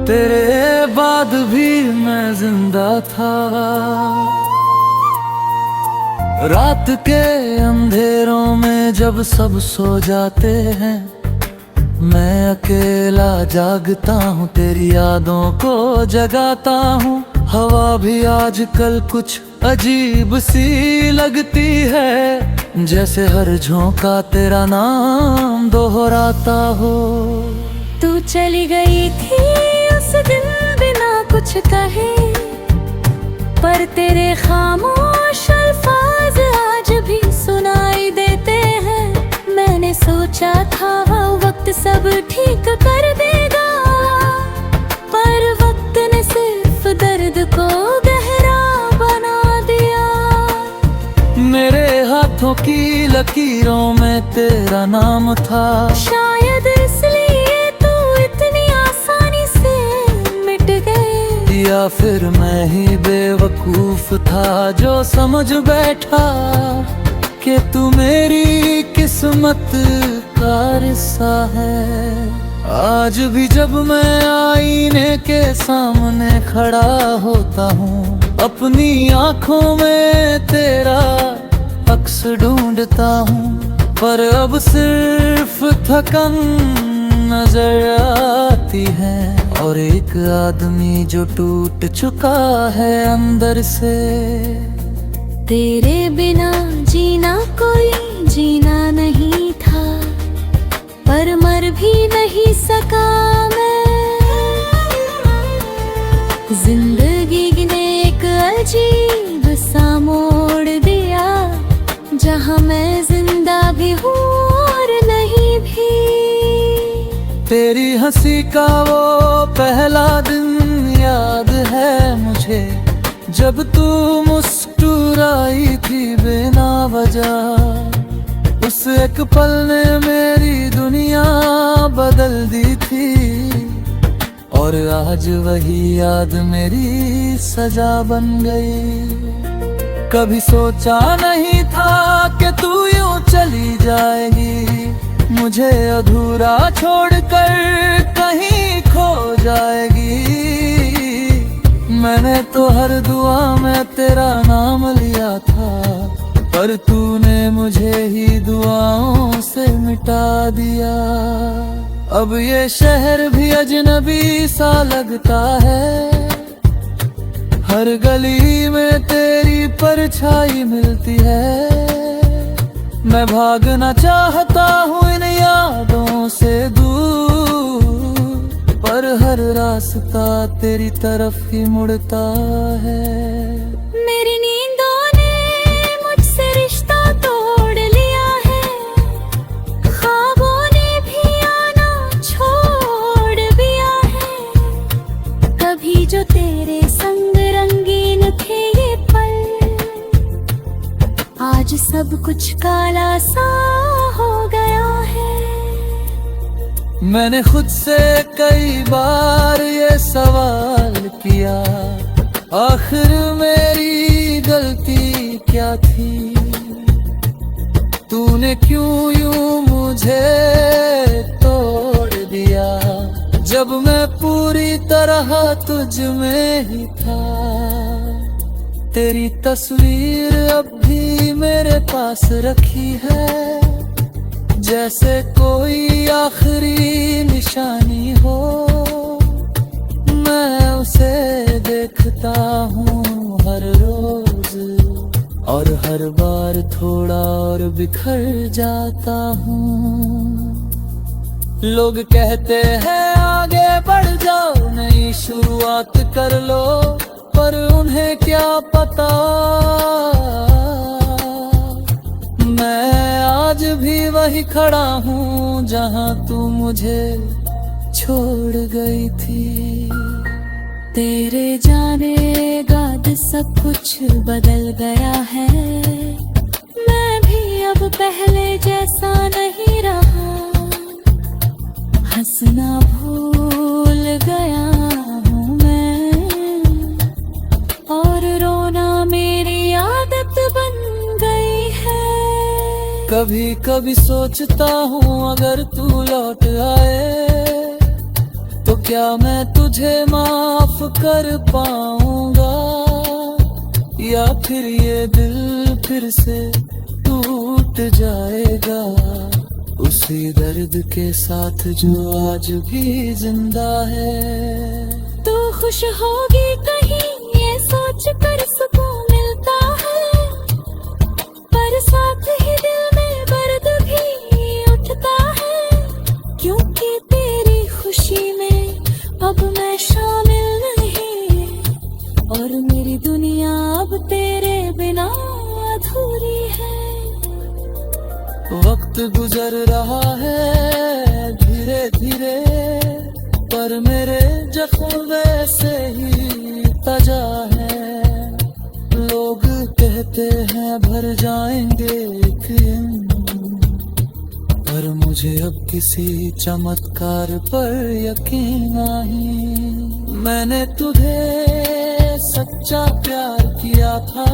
तेरे बाद भी मैं जिंदा था। रात के अंधेरों में जब सब सो जाते हैं, मैं अकेला जागता हूँ, तेरी यादों को जगाता हूँ। हवा भी आजकल कुछ अजीब सी लगती है, जैसे हर झोंका तेरा नाम दोहराता हो। तू चली गई थी उस दिन बिना कुछ कहे, पर तेरे खामोश अल्फाज आज भी सुनाई देते हैं। मैंने सोचा था वक्त सब ठीक कर देगा, पर वक्त ने सिर्फ दर्द को गहरा बना दिया। मेरे हाथों की लकीरों में तेरा नाम था, शायद इसलिए तू इतनी आसानी से मिट गई। या फिर मैं ही बेवकूफ था जो समझ बैठा कि तू मेरी किस्मत का रिश्ता है। आज भी जब मैं आईने के सामने खड़ा होता हूँ, अपनी आँखों में तेरा अक्स ढूंढता हूँ, पर अब सिर्फ थकन नजर आती है और एक आदमी जो टूट चुका है अंदर से। तेरे बिना जीना कोई जीना नहीं था, पर मर भी नहीं सका मैं। जिंदगी ने एक अजीब सा मोड़ दिया, जहाँ मैं जिंदा भी हूँ और नहीं भी। तेरी हंसी का वो पहला दिन याद है मुझे, जब तू मुस्कुराई थी बिना वजह। उस एक पल ने मेरी दुनिया बदल दी थी, और आज वही याद मेरी सजा बन गई। कभी सोचा नहीं था कि तू यूं चली जाएगी, मुझे अधूरा छोड़कर कहीं खो जाएगी। मैंने तो हर दुआ में तेरा नाम लिया था, पर तूने मुझे ही दुआओं से मिटा दिया। अब ये शहर भी अजनबी सा लगता है, हर गली में तेरी परछाई मिलती है। मैं भागना चाहता हूँ इन यादों से दूर, पर हर रास्ता तेरी तरफ ही मुड़ता है। मेरी नींदों ने मुझसे रिश्ता तोड़ लिया है, ख्वाबों ने भी आना छोड़ दिया है। कभी जो तेरे संग रंगीन थे ये पल, आज सब कुछ काला सा हो गया है। मैंने खुद से कई बार ये सवाल किया, आखिर मेरी गलती क्या थी? तूने क्यों यूं मुझे तोड़ दिया, जब मैं पूरी तरह तुझ में ही था। तेरी तस्वीर अब भी मेरे पास रखी है, जैसे कोई आखिरी निशानी हो। मैं उसे देखता हूँ हर रोज, और हर बार थोड़ा और बिखर जाता हूँ। लोग कहते हैं आगे बढ़ जाओ, नई शुरुआत कर लो, पर उन्हें क्या पता मैं आज भी वही खड़ा हूँ जहाँ तू मुझे छोड़ गई थी। तेरे जाने बाद सब कुछ बदल गया है, मैं भी अब पहले जैसा नहीं रहा। हंसना भूल गया हूँ मैं, और रोना मेरी आदत बन गई है। कभी कभी सोचता हूँ अगर तू लौट आए तो क्या मैं तुझे माफ कर पाऊंगा, या फिर ये दिल फिर से टूट जाएगा उसी दर्द के साथ जो आज भी जिंदा है। तू खुश होगी कहीं ये सोच कर सुकून मिलता है, पर साथ ही दिल में दर्द भी उठता है, क्योंकि तेरी खुशी में अब मैं शामिल नहीं, और मेरी दुनिया अब तेरे बिना अधूरी है। वक्त गुजर रहा है धीरे धीरे, पर मेरे जख्म वैसे ही ताजा है। लोग कहते हैं भर जाएंगे एक दिन, पर मुझे अब किसी चमत्कार पर यकीन नहीं। मैंने तुझे सच्चा प्यार किया था,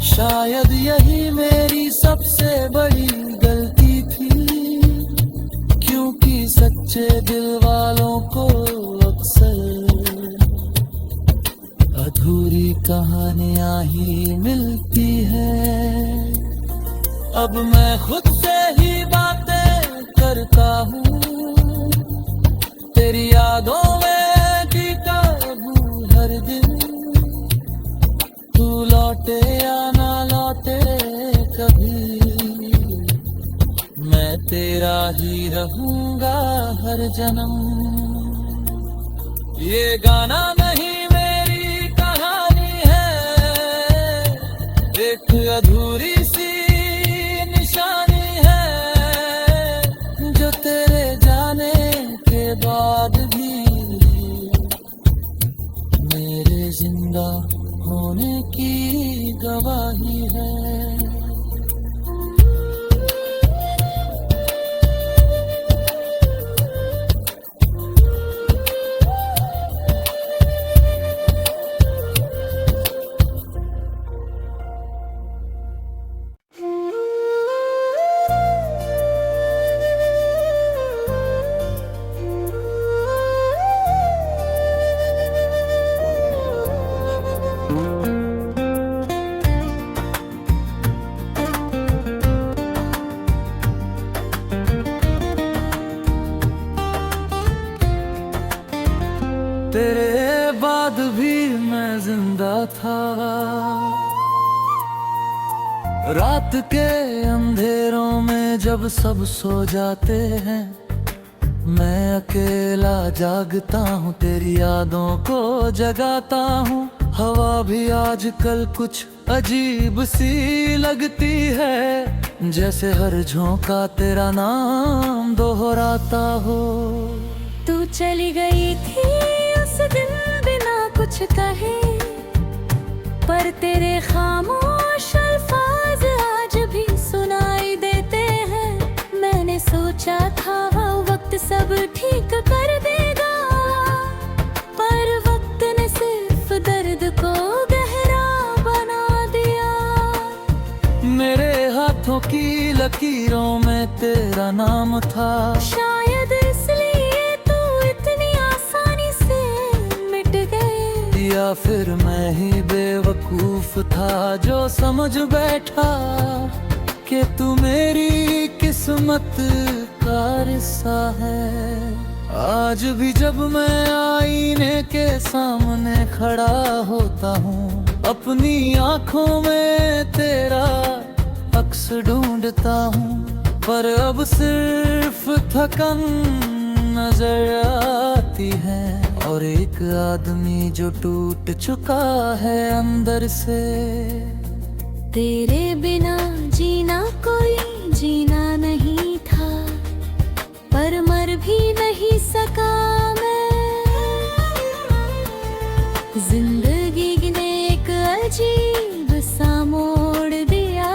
शायद यही मेरी सबसे बड़ी गलती थी, क्योंकि सच्चे दिल वालों को अक्सर अधूरी कहानियां ही मिलती है। अब मैं खुद से ही बातें करता हूँ, तेरी यादों में जीता हूँ हर दिन। तू लौटे या ना लौटे कभी, मैं तेरा ही रहूंगा हर जन्म। ये गाना नहीं मेरी कहानी है, एक अधूरी सी निशानी है, जो तेरे जाने के बाद भी मेरे जिंदा होने की गवाही है। तेरे बाद भी मैं जिंदा था, रात के अंधेरों में जब सब सो जाते हैं, मैं अकेला जागता हूँ, तेरी यादों को जगाता हूँ। हवा भी आजकल कुछ अजीब सी लगती है, जैसे हर झोंका तेरा नाम दोहराता हो। तू चली गई थी उस दिन बिना कुछ कहे, पर तेरे खामोश अल्फाज आज भी सुनाई देते हैं। मैंने सोचा था वक्त सब ठीक कर देगा, पर वक्त ने सिर्फ दर्द को गहरा बना दिया। मेरे हाथों की लकीरों में तेरा नाम था, शायद इसलिए तू इतनी आसानी से मिट गए, या फिर मैं ही बेवकूफ था जो समझ बैठा कि तू मेरी किस्मत का रिश्ता है। आज भी जब मैं आईने के सामने खड़ा होता हूँ, अपनी आँखों में तेरा अक्स ढूंढता हूँ, पर अब सिर्फ थकन नजर आती है, और एक आदमी जो टूट चुका है अंदर से। तेरे बिना जीना कोई जीना नहीं था, पर मर भी नहीं सका मैं। जिंदगी ने एक अजीब सा मोड़ दिया,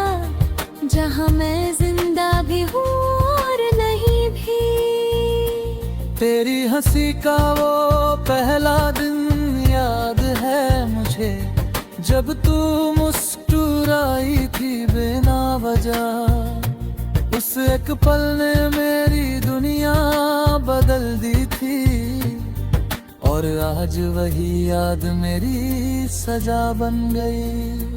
जहाँ मैं जिंदा भी हूँ और नहीं भी। तेरी हंसी का वो पहला दिन याद है मुझे, जब तू मुस्कुराई थी बिना वजह। उस एक पल ने मेरी दुनिया बदल दी थी, और आज वही याद मेरी सजा बन गई।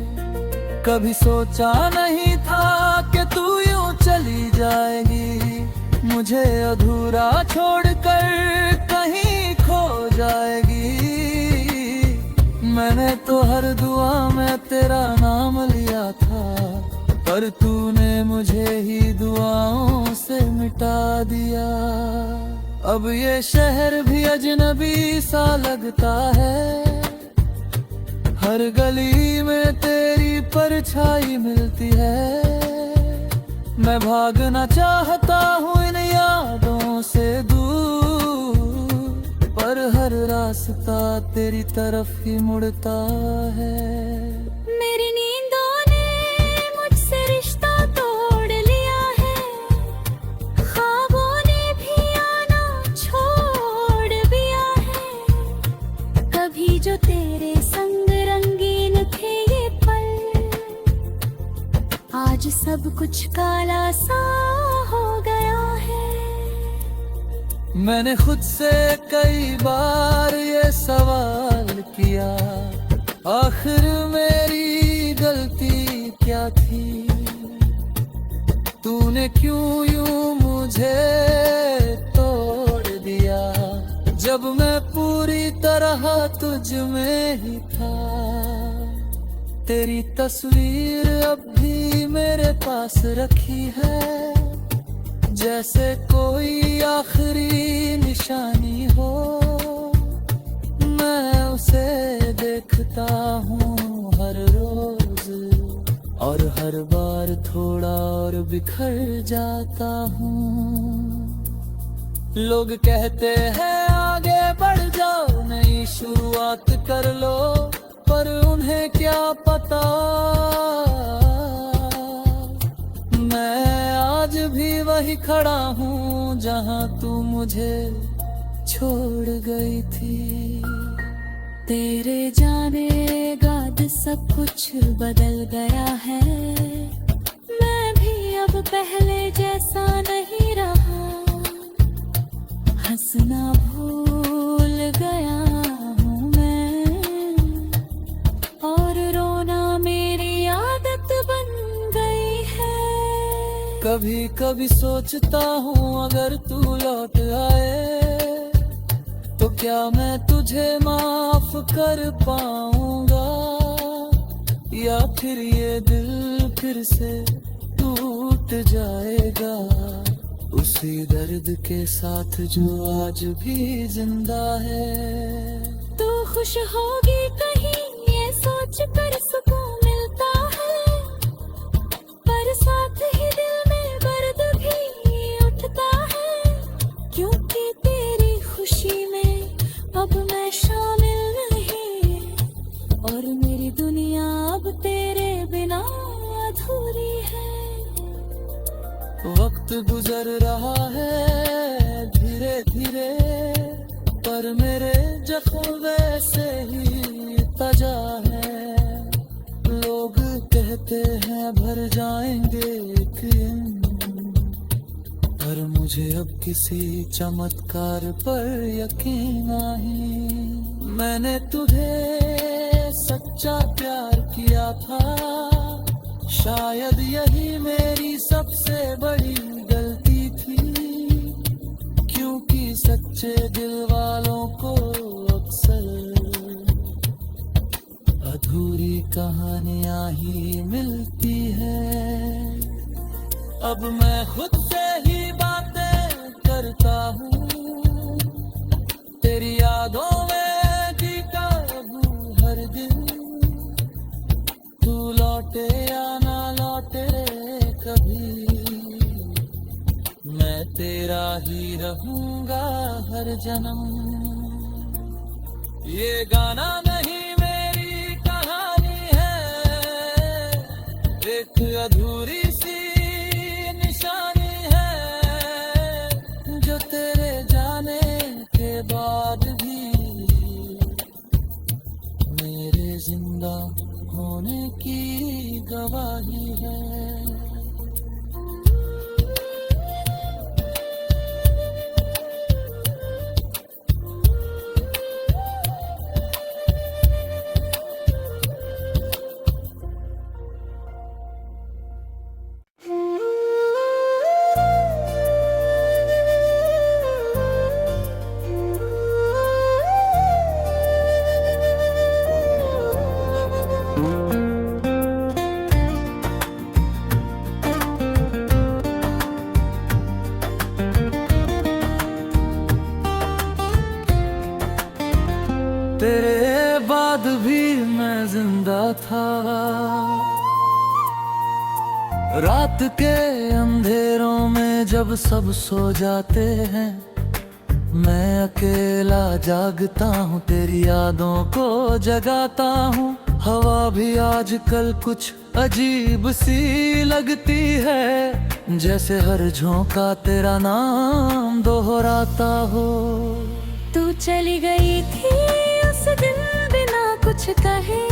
कभी सोचा नहीं था कि तू यूं चली जाएगी, मुझे अधूरा छोड़कर कहीं खो जाएगी। मैंने तो हर दुआ में तेरा नाम लिया था, पर तूने मुझे ही दुआओं से मिटा दिया। अब ये शहर भी अजनबी सा लगता है, हर गली में तेरी परछाई मिलती है। मैं भागना चाहता हूँ इन यादों से दूर, पर हर रास्ता तेरी तरफ ही मुड़ता है। मेरी नींदों ने मुझसे रिश्ता तोड़ लिया है, ख्वाबों ने भी आना छोड़ दिया है। कभी जो तेरे संग रंगीन थे ये पल, आज सब कुछ काला सा हो गया है। मैंने खुद से कई बार ये सवाल किया, आखिर मेरी गलती क्या थी? तूने क्यों यूं मुझे तोड़ दिया, जब मैं पूरी तरह तुझ में ही था। तेरी तस्वीर अब भी मेरे पास रखी है, जैसे कोई आखिरी निशानी हो। मैं उसे देखता हूँ हर रोज, और हर बार थोड़ा और बिखर जाता हूँ। लोग कहते हैं आगे बढ़ जाओ, नई शुरुआत कर लो, पर उन्हें क्या पता मैं आज भी वही खड़ा हूँ जहाँ तू मुझे छोड़ गई थी। तेरे जाने बाद सब कुछ बदल गया है, मैं भी अब पहले जैसा नहीं रहा। हंसना भूल गया हूँ मैं, और रोना मेरी आदत बन गई है। कभी कभी सोचता हूँ अगर तू लौट आए, तो क्या मैं तुझे माफ कर पाऊंगा, या फिर ये दिल फिर से टूट जाएगा उसी दर्द के साथ जो आज भी जिंदा है। तू खुश होगी कहीं ये सोच कर सुकून मिलता है, पर साथ ही दिल में दर्द भी उठता है, क्योंकि तेरी खुशी में अब मैं शामिल नहीं, और मेरी दुनिया अब तेरे बिना अधूरी है। वक्त गुजर रहा है धीरे धीरे, पर मेरे जख्म वैसे ही ताजा है। लोग कहते हैं भर जाएंगे एक दिन, पर मुझे अब किसी चमत्कार पर यकीन नहीं। मैंने तुझे सच्चा प्यार किया था, शायद यही मेरी सबसे बड़ी गलती थी, क्योंकि सच्चे दिल वालों को अक्सर अधूरी कहानियां ही मिलती है। अब मैं खुद से ही बातें करता हूँ, तेरी यादों में जीता हूँ हर दिन। तू लौटे या ना लौटे कभी, मैं तेरा ही रहूंगा हर जन्म। ये गाना नहीं मेरी कहानी है, एक अधूरी सी निशानी है, जो तेरे जाने के बाद भी मेरे जिंदा होने की गवाही है। था। रात के अंधेरों में जब सब सो जाते हैं, मैं अकेला जागता हूँ, तेरी यादों को जगाता हूँ। हवा भी आजकल कुछ अजीब सी लगती है, जैसे हर झोंका तेरा नाम दोहराता हो। तू चली गई थी उस दिन बिना कुछ कहे,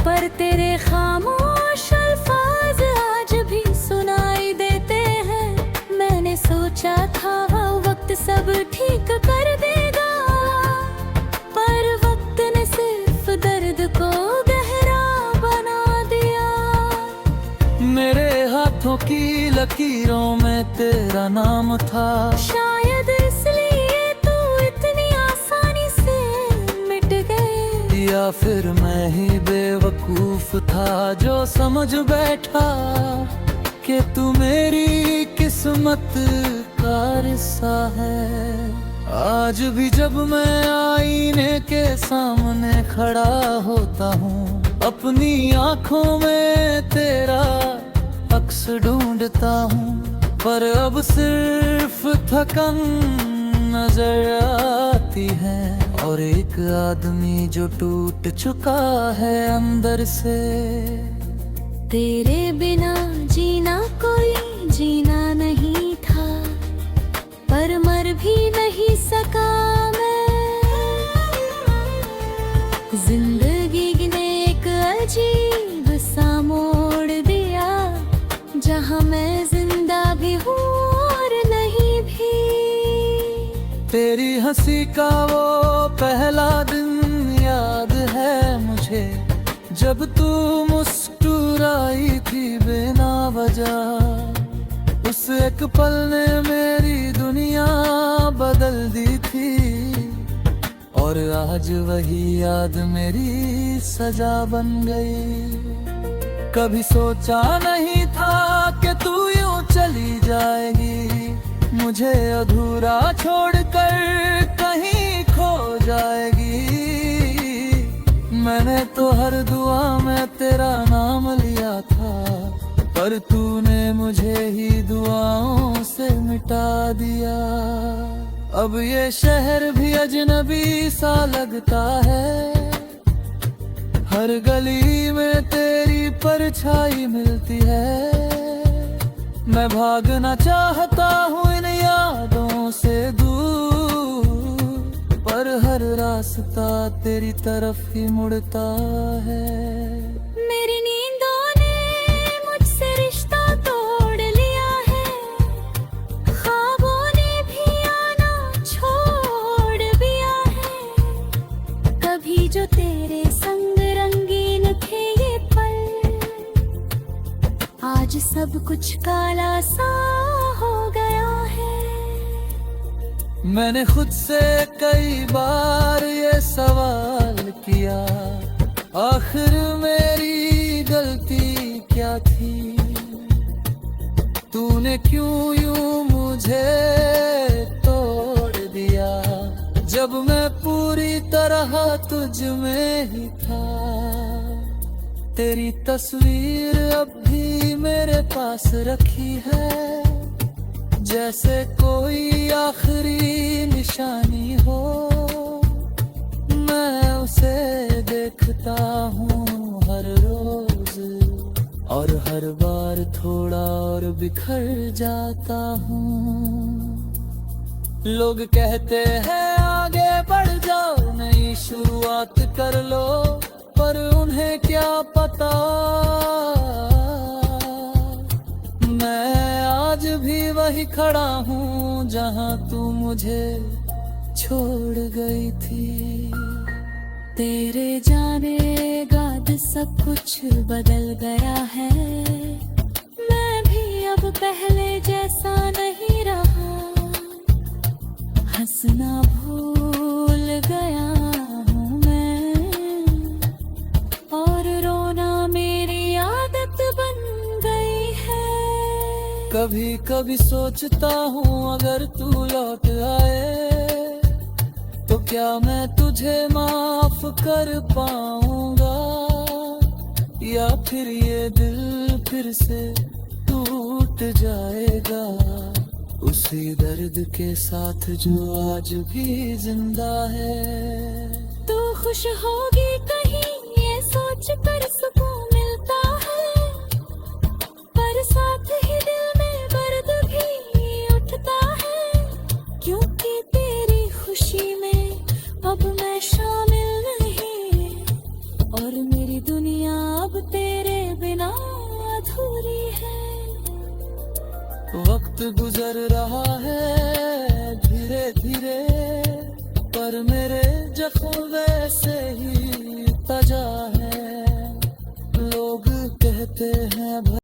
पर तेरे खामोश अल्फाज आज भी सुनाई देते हैं। मैंने सोचा था वक्त सब ठीक कर देगा, पर वक्त ने सिर्फ दर्द को गहरा बना दिया। मेरे हाथों की लकीरों में तेरा नाम था, शायद इसलिए तू इतनी आसानी से मिट गए। या फिर मैं ही बेवकूफ था जो समझ बैठा कि तू मेरी किस्मत का रिश्ता है। आज भी जब मैं आईने के सामने खड़ा होता हूँ, अपनी आँखों में तेरा अक्स ढूंढता हूँ, पर अब सिर्फ थकन नजर आती है और एक आदमी जो टूट चुका है अंदर से। तेरे बिना जीना कोई जीना नहीं था, पर मर भी नहीं सका मैं। जिंदगी ने एक अजीब सा मोड़ दिया, जहाँ मैं जिंदा भी हूँ और नहीं भी। तेरी हंसी का वो पहला दिन याद है मुझे, जब तू मुस्कुराई थी बिना वजह। उस एक पल ने मेरी दुनिया बदल दी थी, और आज वही याद मेरी सजा बन गई। कभी सोचा नहीं था कि तू यूं चली जाएगी, मुझे अधूरा छोड़कर कहीं खो जाएगी। मैंने तो हर दुआ में तेरा नाम लिया था, पर तूने मुझे ही दुआओं से मिटा दिया। अब ये शहर भी अजनबी सा लगता है, हर गली में तेरी परछाई मिलती है। मैं भागना चाहता हूँ इन यादों से दूर, पर हर रास्ता तेरी तरफ ही मुड़ता है। मेरी नींदों ने मुझसे रिश्ता तोड़ लिया है, ख्वाबों ने भी आना छोड़ दिया है। कभी जो तेरे संग रंगीन थे ये पल, आज सब कुछ काला सा हो गया है। मैंने खुद से कई बार ये सवाल किया, आखिर मेरी गलती क्या थी? तूने क्यों यूं मुझे तोड़ दिया, जब मैं पूरी तरह तुझ में ही था। तेरी तस्वीर अब भी मेरे पास रखी है, जैसे कोई आखिरी निशानी हो। मैं उसे देखता हूँ हर रोज, और हर बार थोड़ा और बिखर जाता हूँ। लोग कहते हैं आगे बढ़ जाओ, नई शुरुआत कर लो, पर उन्हें क्या पता मैं आज भी वही खड़ा हूँ जहाँ तू मुझे छोड़ गई थी। तेरे जाने बाद सब कुछ बदल गया है, मैं भी अब पहले जैसा नहीं रहा। हंसना भूल गया हूँ मैं, और रोना मेरी आदत बन गई है। कभी कभी सोचता हूँ अगर तू लौट आए तो क्या मैं तुझे माफ कर पाऊंगा। या फिर ये दिल फिर से टूट जाएगा उसी दर्द के साथ जो आज भी जिंदा है। तू खुश होगी कहीं ये सोच कर सुकून मिलता है, पर साथ ही दिल में दर्द भी उठता है, क्योंकि तेरी खुशी में अब मैं शामिल नहीं, और मेरी दुनिया अब तेरे बिना अधूरी है। वक्त गुजर रहा है धीरे धीरे, पर मेरे जख्म वैसे ही ताजा है। लोग कहते हैं